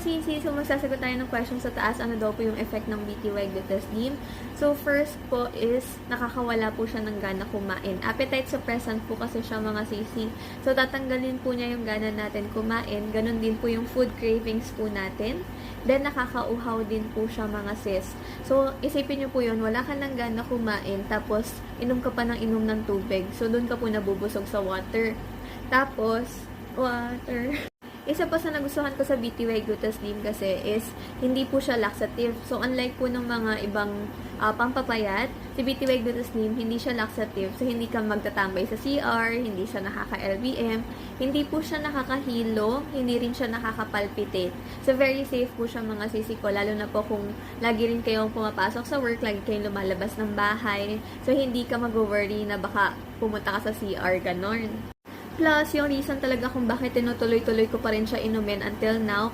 sisi, so magsasagot tayo ng question sa taas, ano daw po yung effect ng BTY Glutasdim. So first po is, nakakawala po siya ng gana kumain. Appetite suppressant po kasi siya mga sisi. So tatanggalin po niya yung gana natin kumain. Ganon din po yung food cravings po natin. Then nakakauhaw din po siya mga sis. So isipin niyo po yun, wala ka ng gana kumain, tapos inom ka pa ng inom ng tubig. So doon ka po nabubusog sa water. Tapos, water. Isa pa sa nagustuhan ko sa BTY Glutasdim kasi is hindi po siya laxative. So unlike po ng mga ibang pampapayat, si BTY Glutasdim hindi siya laxative. So hindi ka magtatambay sa CR, hindi siya nakaka-LBM, hindi po siya nakakahilo, hindi rin siya nakaka-palpitate. So very safe po siya mga sisi ko, lalo na po kung lagi rin kayong pumapasok sa work, lagi kayong lumalabas ng bahay. So hindi ka mag-worry na baka pumunta ka sa CR, ganon. Plus, yung reason talaga kung bakit tinutuloy-tuloy ko pa rin siya inumin until now,